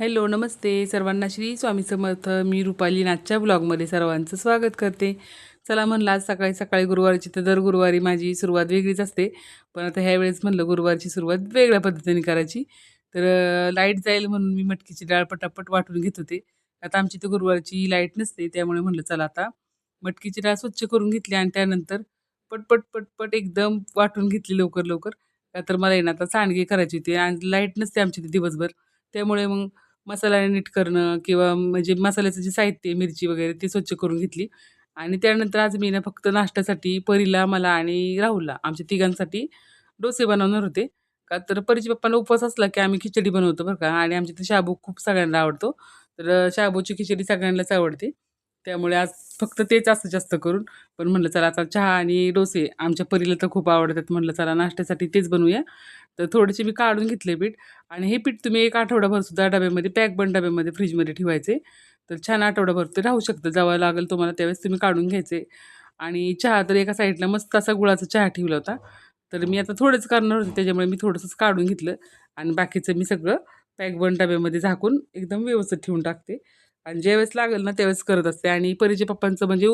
Hello, नमस्ते सर्वांना. श्री स्वामी समर्थ. मी रुपाली नाथच्या ब्लॉगमध्ये सर्वांचं स्वागत करते. चला म्हणलं आज सकाळी सकाळी गुरुवारची तर दर गुरुवारी माझी सुरुवात वेगळीच असते. पण आता ह्यावेळेस म्हणलं गुरुवारची सुरुवात वेगळ्या पद्धतीने करायची. तर लाईट जाईल म्हणून मी मटकीची डाळ पटापट वाटून घेत होते. आता आमची तर गुरुवारची लाईट नसते, त्यामुळे म्हणलं चला आता मटकीची डाळ स्वच्छ करून घेतली आणि त्यानंतर पटपट, पटपट एकदम वाटून घेतली लवकर, लवकर. का तर मला आहे ना आता सांडगे करायची होती आणि लाईट नसते आमची इथे दिवसभर. त्यामुळे मग मसाला नीट करणं किंवा म्हणजे मसाल्याचं जे साहित्य आहे, मिरची वगैरे ती स्वच्छ करून घेतली आणि त्यानंतर आज मी ना फक्त नाश्त्यासाठी परीला, मला आणि राहुलला आमच्या तिघांसाठी डोसे बनवणार होते. का तर परीच्या पप्पांना उपवास असला की आम्ही खिचडी बनवतो बरं का आणि आमच्या इथे शाबू खूप सगळ्यांना आवडतो. तर शाबूची खिचडी सगळ्यांनाच आवडते. त्यामुळे आज फक्त तेच असतं जास्त करून. पण म्हटलं चला आता चहा आणि डोसे आमच्या परीला तर खूप आवडतात. म्हटलं चला नाश्त्यासाठी तेच बनवूया. तर थोडेसे मी काढून घेतले पीठ आणि हे पीठ तुम्ही 1 आठवडाभर सुद्धा डब्यामध्ये पॅक बंद डब्यामध्ये फ्रिजमध्ये ठेवायचे. तर छान आठवडाभर ते राहू शकतं. जेव्हा लागेल तुम्हाला त्यावेळेस तुम्ही काढून घ्यायचे. आणि चहा तर एका साईडला मस्त असा गुळाचा चहा ठेवला होता. तर मी आता थोडंच करणार होते त्याच्यामुळे मी थोडंसंच काढून घेतलं आणि बाकीचं मी सगळं पॅक बंद डब्यामध्ये झाकून एकदम व्यवस्थित ठेवून टाकते. आणि ज्यावेळेस लागेल ना त्यावेळेस करत असते. आणि परीच्या पप्पांचं म्हणजे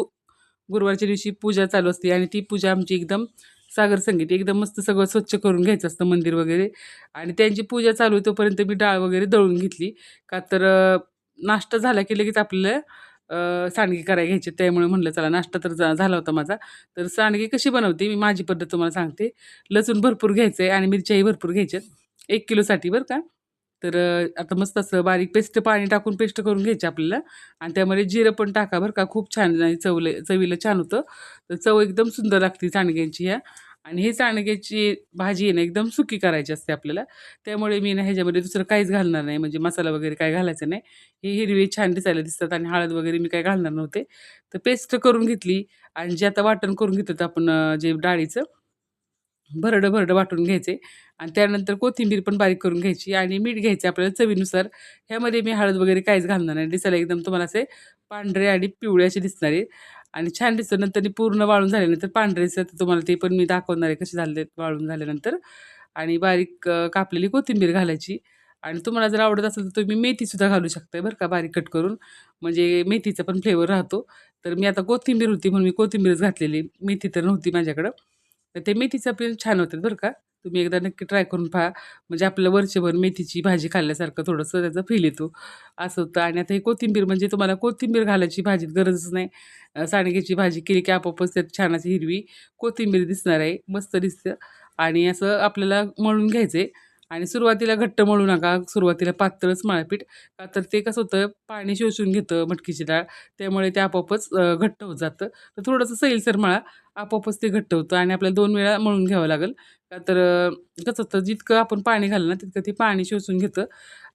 गुरुवारच्या दिवशी पूजा चालू असते आणि ती पूजा आमची एकदम सागर संगीत एकदम मस्त सगळं स्वच्छ करून घ्यायचं असतं मंदिर वगैरे. आणि त्यांची पूजा चालू आहे तोपर्यंत मी डाळ वगैरे दळून घेतली. का तर नाश्ता झाला की लगेच आपल्याला सांडगी करायला घ्यायची. त्यामुळे म्हटलं चला नाश्ता तर झाला होता माझा. तर सांडगी कशी बनवते मी माझी पद्धत तुम्हाला सांगते. लसूण भरपूर घ्यायचं आहे आणि मिरच्याही भरपूर घ्यायच्यात. 1 किलोसाठी बरं का. तर आता मस्त असं बारीक पेस्ट पाणी टाकून पेस्ट करून घ्यायची आपल्याला. आणि त्यामध्ये जिरं पण टाका बरं का. खूप छान चवीला छान होतं. तर चव एकदम सुंदर लागते सांडग्यांची ह्या. आणि ही सांडग्याची भाजी आहे ना एकदम सुकी करायची असते आपल्याला. त्यामुळे मी ना ह्याच्यामध्ये दुसरं काहीच घालणार नाही, म्हणजे मसाला वगैरे काही घालायचं नाही. ही हिरवी छान दिसायला दिसतात आणि हळद वगैरे मी काही घालणार नव्हते. तर पेस्ट करून घेतली आणि जे आता वाटण करून घेतो आपण जे डाळीचं भरडं-भरडं वाटून घ्यायचे आणि त्यानंतर कोथिंबीर पण बारीक करून घ्यायची आणि मीठ घ्यायचं आपल्याला चवीनुसार. ह्यामध्ये मी हळद वगैरे काहीच घालणार नाही. दिसायला एकदम तुम्हाला असे पांढरे आणि पिवळे असे दिसणार आहे आणि छान दिसतं. नंतर ते पूर्ण वाळून झाल्यानंतर पांढरेसर तुम्हाला ते पण मी दाखवणार आहे कसे झाले वाळून झाल्यानंतर. आणि बारीक कापलेली कोथिंबीर घालायची आणि तुम्हाला जर आवडत असेल तर तुम्ही मेथीसुद्धा घालू शकताय बरं का बारीक कट करून. म्हणजे मेथीचा पण फ्लेवर राहतो. तर मी आता कोथिंबीर होती म्हणून मी कोथिंबीरच घातलेली. मेथी तर नव्हती माझ्याकडं. तर ते मेथीचं पण छान होतात बरं का. तुम्ही एकदा नक्की ट्राय करून पहा. म्हणजे आपलं वर्षभर मेथीची भाजी खाल्ल्यासारखं थोडंसं त्याचा फील येतो. असं होतं. आणि आता ही कोथिंबीर म्हणजे तुम्हाला कोथिंबीर घालायची भाजीत गरजच नाही. सांडग्याची भाजी केली की आपोआपच त्यात छान अशी हिरवी कोथिंबीर दिसणार आहे. मस्त दिसतं. आणि असं आपल्याला मळून घ्यायचं आणि सुरुवातीला घट्ट मळू नका. सुरुवातीला पातळच मळा पीठ. का तर ते कसं होतं पाणी शोषून घेतं मटकीची डाळ. त्यामुळे ते आपोआपच घट्ट होत जातं. तर थोडंसं सैलसर मळा. आपोआपच ते घट्ट होतं आणि आपल्याला 2 वेळा मळून घ्यावं लागेल. का तर कसं होतं जितकं आपण पाणी घालू ना तितकं ते पाणी शोषून घेतं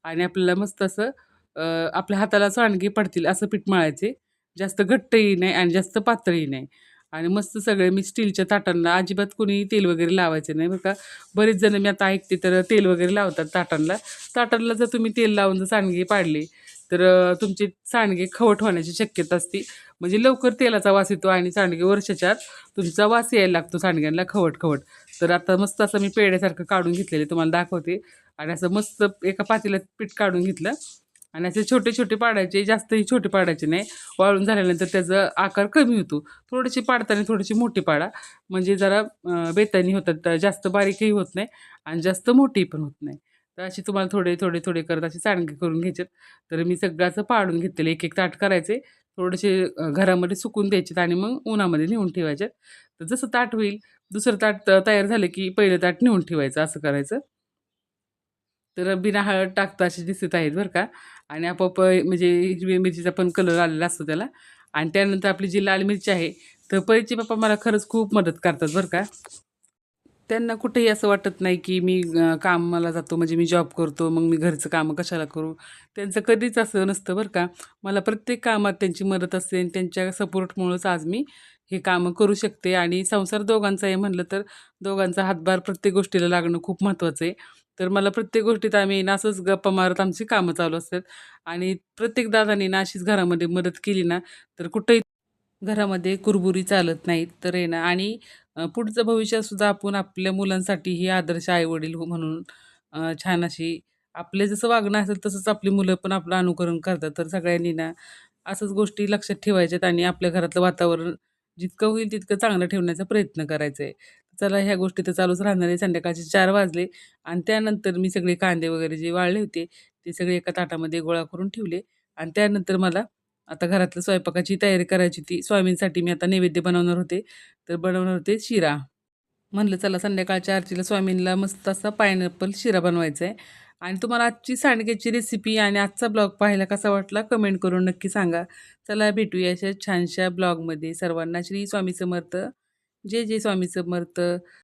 आणि आपल्याला मस्त असं अ, आपल्या हाताला सांडगे पडतील असं पीठ मळायचे. जास्त घट्टही नाही आणि जास्त पातळही नाही. आणि मस्त सगळे मी स्टीलच्या ताटांना अजिबात कोणी तेल वगैरे लावायचं नाही बरं का. बरेच जण मी आता ऐकते तर तेल वगैरे लावतात ताटांना. ताटांना जर तुम्ही तेल लावून जर सांडगे पाडले तर तुमचे सांडगे खवट होण्याची शक्यता असते. म्हणजे लवकर तेलाचा वास येतो आणि सांडगे वर्षाच्या आत तुमचा वास यायला लागतो सांडग्यांना खवट-खवट. तर आता मस्त असं मी पेढ्यासारखं काढून घेतलेलं तुम्हाला दाखवते. आणि असं मस्त एका पातेल्यात पीठ काढून घेतलं आणि असे छोटे-छोटे पाडायचे, जास्तही छोटे पाडायचे नाही. वाळून झाल्यानंतर त्याचा आकार कमी होतो. थोडेसे पाडताना थोडेसे मोठे पाडा, म्हणजे जरा बेतानी होतात. जास्त बारीकही होत नाही आणि जास्त मोठेही पण होत नाही. तर असे तुम्हाला थोडे, थोडे, थोडे करत असे सांडगे करून घ्यायचेत. तर मी सगळं असं पाडून घेतलेलं एक-एक ताट करायचे. थोडेसे घरामध्ये सुकून द्यायचे आणि मग उन्हामध्ये नेऊन ठेवायचे. तर जसं ताट होईल, दुसरं ताट तयार झालं की पहिलं ताट नेऊन ठेवायचं असं करायचं. तर बिना हळद टाकता असे दिसत आहेत बरं का. आणि आपोआप म्हणजे हिरवी मिरचीचा पण कलर आलेला असतो त्याला. आणि त्यानंतर आपली जी लाल मिरची आहे, तर परीचे पप्पा मला खरंच खूप मदत करतात बरं का. त्यांना कुठेही असं वाटत नाही, की मी कामाला जातो म्हणजे मी जॉब करतो, मग मी घरचं कामं कशाला करू? त्यांचं कधीच असं नसतं बरं का. मला प्रत्येक कामात त्यांची मदत असते आणि त्यांच्या सपोर्टमुळंच आज मी हे कामं करू शकते. आणि संसार दोघांचा आहे म्हणलं तर दोघांचा हातभार प्रत्येक गोष्टीला लागणं खूप महत्त्वाचं आहे. तर मला प्रत्येक गोष्टीत आम्ही ना असंच गप्पा मारत आमची कामं चालू असतात. आणि प्रत्येक दादांनी ना अशीच घरामध्ये मदत केली ना, तर कुठेही घरामध्ये कुरबुरी चालत नाहीत. तर आहे ना. आणि पुढचं भविष्यातसुद्धा आपण आपल्या मुलांसाठी ही आदर्श आई-वडील म्हणून छान अशी आपले जसं वागणं असेल तसंच आपली मुलं पण आपलं अनुकरण करतात. तर सगळ्यांनी ना असंच गोष्टी लक्षात ठेवायच्यात आणि आपल्या घरातलं वातावरण जितकं होईल तितकं चांगलं ठेवण्याचा प्रयत्न करायचा आहे. चला ह्या गोष्टी तर चालूच राहणार आहे. संध्याकाळचे 4 वाजले आणि त्यानंतर मी सगळे कांदे वगैरे जे वाळले होते, ते सगळे एका ताटामध्ये गोळा करून ठेवले आणि त्यानंतर मला आता घरातल्या स्वयंपाकाची तयारी करायची होती. स्वामींसाठी मी आता नैवेद्य बनवणार होते. तर बनवणार होते शिरा. म्हणलं चला संध्याकाळच्या आरतीला स्वामींना मस्त असा पायनॅपल शिरा बनवायचा आहे. आणि तुम्हाला आजची सांडग्याची रेसिपी आणि आजचा ब्लॉग पाहायला कसा वाटला कमेंट करून नक्की सांगा. चला भेटूया अशा छानशा ब्लॉगमध्ये. सर्वांना श्री स्वामी समर्थ. जय जय स्वामी समर्थ.